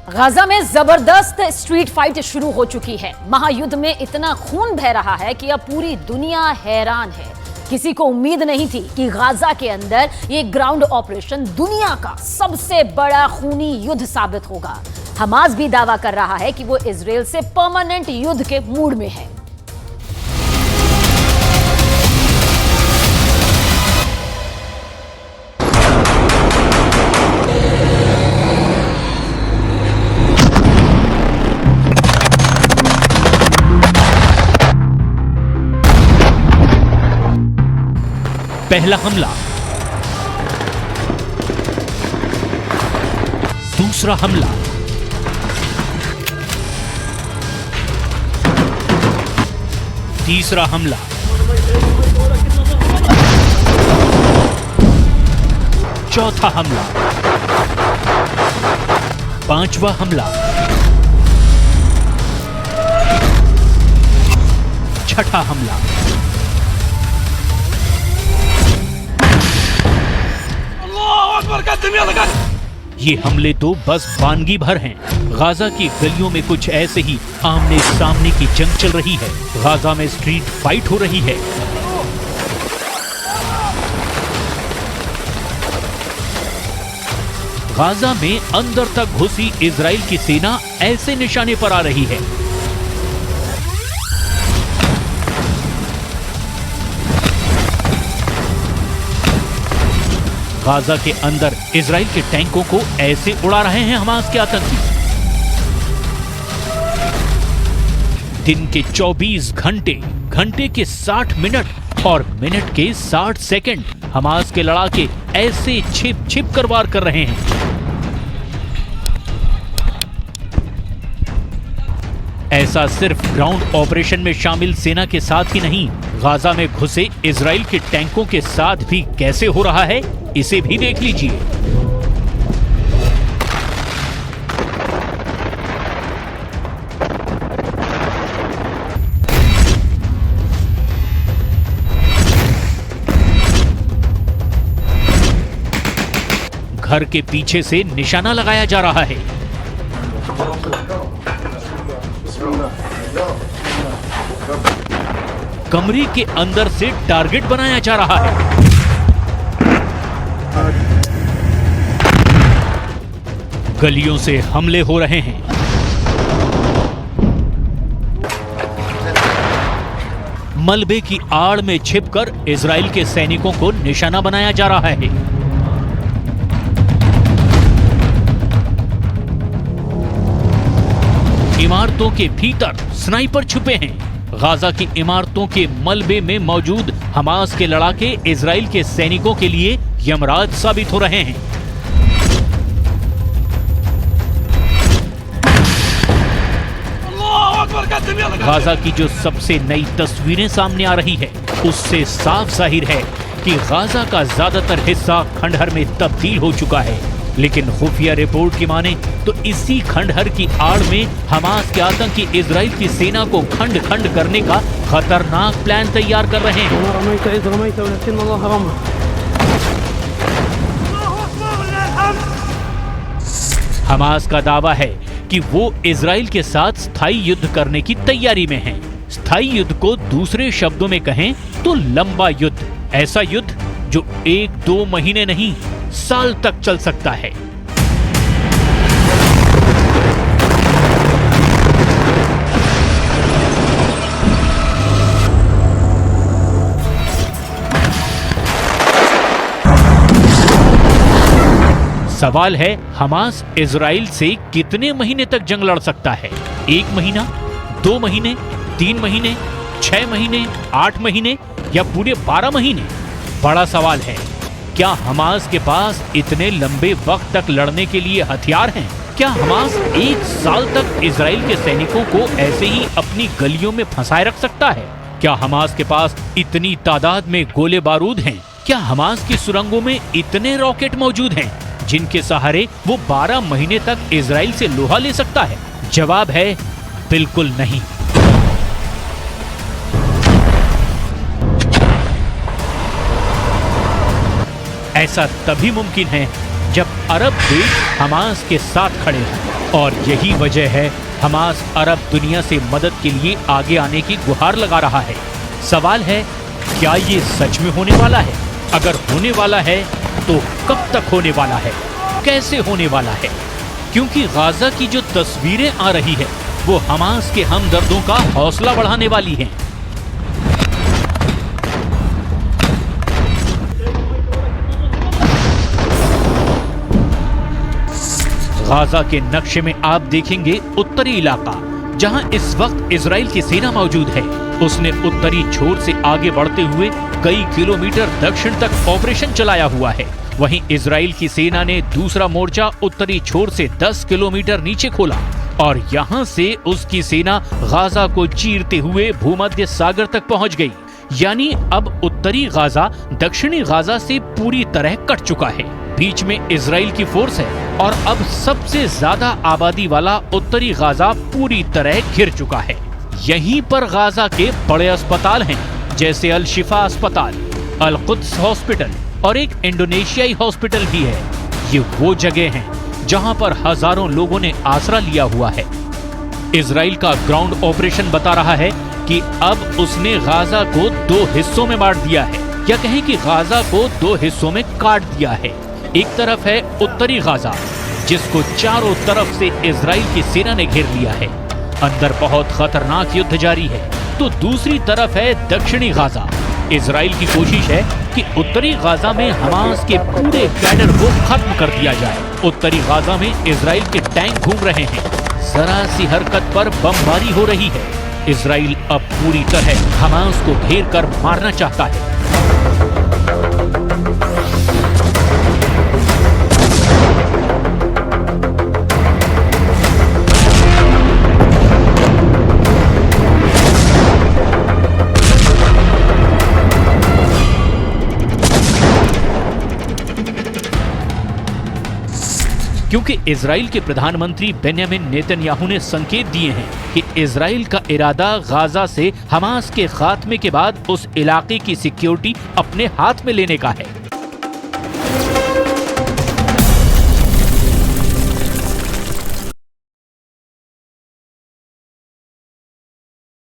Gaza में जबरदस्त street fight शुरू हो चुकी है। महायुद्ध में इतना खून बह रहा है कि अब पूरी दुनिया हैरान है। किसी को उम्मीद नहीं थी कि गाजा के अंदर ये ग्राउंड ऑपरेशन दुनिया का सबसे बड़ा खूनी युद्ध साबित होगा। हमास भी दावा कर रहा है कि वो इजराइल से परमानेंट युद्ध के मूड में है। पहला हमला, दूसरा हमला, तीसरा हमला, चौथा हमला, पांचवा हमला, छठा हमला। ये हमले तो बस वानगी भर हैं। गाजा की गलियों में कुछ ऐसे ही आमने सामने की जंग चल रही है। गाजा में स्ट्रीट फाइट हो रही है। गाजा में अंदर तक घुसी इजराइल की सेना ऐसे निशाने पर आ रही है। गाजा के अंदर इजराइल के टैंकों को ऐसे उड़ा रहे हैं हमास के आतंकी। दिन के 24 घंटे, घंटे के 60 मिनट और मिनट के 60 सेकंड हमास के लड़ाके ऐसे छिप छिप कर वार कर रहे हैं। ऐसा सिर्फ ग्राउंड ऑपरेशन में शामिल सेना के साथ ही नहीं, गाजा में घुसे इजराइल के टैंकों के साथ भी कैसे हो रहा है, इसे भी देख लीजिए। घर के पीछे से निशाना लगाया जा रहा है। कमरे के अंदर से टारगेट बनाया जा रहा है। गलियों से हमले हो रहे हैं। मलबे की आड़ में छिपकर इजराइल के सैनिकों को निशाना बनाया जा रहा है। इमारतों के भीतर स्नाइपर छुपे हैं। गाजा की इमारतों के मलबे में मौजूद हमास के लड़ाके इजराइल के सैनिकों के लिए यमराज साबित हो रहे हैं। गाजा की जो सबसे नई तस्वीरें सामने आ रही है, उससे साफ जाहिर है कि गाजा का ज्यादातर हिस्सा खंडहर में तब्दील हो चुका है। लेकिन खुफिया रिपोर्ट की माने तो इसी खंडहर की आड़ में हमास के आतंकी इजराइल की सेना को खंड खंड करने का खतरनाक प्लान तैयार कर रहे हैं। हमास का दावा है कि वो इजराइल के साथ स्थायी युद्ध करने की तैयारी में है। स्थायी युद्ध को दूसरे शब्दों में कहें तो लंबा युद्ध, ऐसा युद्ध जो 1-2 महीने नहीं, साल तक चल सकता है। सवाल है, हमास इजराइल से कितने महीने तक जंग लड़ सकता है? 1 महीना, 2 महीने, 3 महीने, 6 महीने, 8 महीने या पूरे 12 महीने? बड़ा सवाल है। क्या हमास के पास इतने लंबे वक्त तक लड़ने के लिए हथियार हैं? क्या हमास 1 साल तक इजराइल के सैनिकों को ऐसे ही अपनी गलियों में फंसाए रख सकता है? क्या हमास के पास इतनी तादाद में गोले बारूद हैं? क्या हमास की सुरंगों में इतने रॉकेट मौजूद हैं जिनके सहारे वो 12 महीने तक इजराइल से लोहा ले सकता है? जवाब है बिल्कुल नहीं। ऐसा तभी मुमकिन है जब अरब देश हमास के साथ खड़े हैं। और यही वजह है हमास अरब दुनिया से मदद के लिए आगे आने की गुहार लगा रहा है। सवाल है, क्या ये सच में होने वाला है? अगर होने वाला है तो कब तक होने वाला है, कैसे होने वाला है? क्योंकि गाजा की जो तस्वीरें आ रही है वो हमास के हमदर्दों का हौसला बढ़ाने वाली हैं। गाजा के नक्शे में आप देखेंगे उत्तरी इलाका जहां इस वक्त इजराइल की सेना मौजूद है। उसने उत्तरी छोर से आगे बढ़ते हुए कई किलोमीटर दक्षिण तक ऑपरेशन चलाया हुआ है। वहीं इजराइल की सेना ने दूसरा मोर्चा उत्तरी छोर से 10 किलोमीटर नीचे खोला और यहां से उसकी सेना गाजा को चीरते हुए भूमध्य सागर तक पहुंच गई। यानी अब उत्तरी गाजा दक्षिणी गाजा से पूरी तरह कट चुका है। बीच में इजराइल की फोर्स है और अब सबसे ज्यादा आबादी वाला उत्तरी गाजा पूरी तरह घिर चुका है। यहीं पर गाजा के बड़े अस्पताल हैं, जैसे अल शिफा अस्पताल, अल कुद्स हॉस्पिटल और एक इंडोनेशियाई हॉस्पिटल भी है। ये वो जगह हैं जहां पर हजारों लोगों ने आसरा लिया हुआ है। इजराइल का ग्राउंड ऑपरेशन बता रहा है कि अब उसने गाजा को 2 हिस्सों में बांट दिया है, या कहें कि गाजा को 2 हिस्सों में काट दिया है। एक तरफ है उत्तरी गाजा जिसको चारों तरफ से इजराइल की सेना ने घेर लिया है, अंदर बहुत खतरनाक युद्ध जारी है। तो दूसरी तरफ है दक्षिणी गाजा। इजराइल की कोशिश है कि उत्तरी गाजा में हमास के पूरे कैडर को खत्म कर दिया जाए। उत्तरी गाजा में इजराइल के टैंक घूम रहे हैं, जरा सी हरकत पर बमबारी हो रही है। इजराइल अब पूरी तरह हमास को घेर कर मारना चाहता है। क्योंकि इजराइल के प्रधानमंत्री बेन्यामिन नेतन्याहू ने संकेत दिए हैं कि इजराइल का इरादा गाजा से हमास के खात्मे के बाद उस इलाके की सिक्योरिटी अपने हाथ में लेने का है।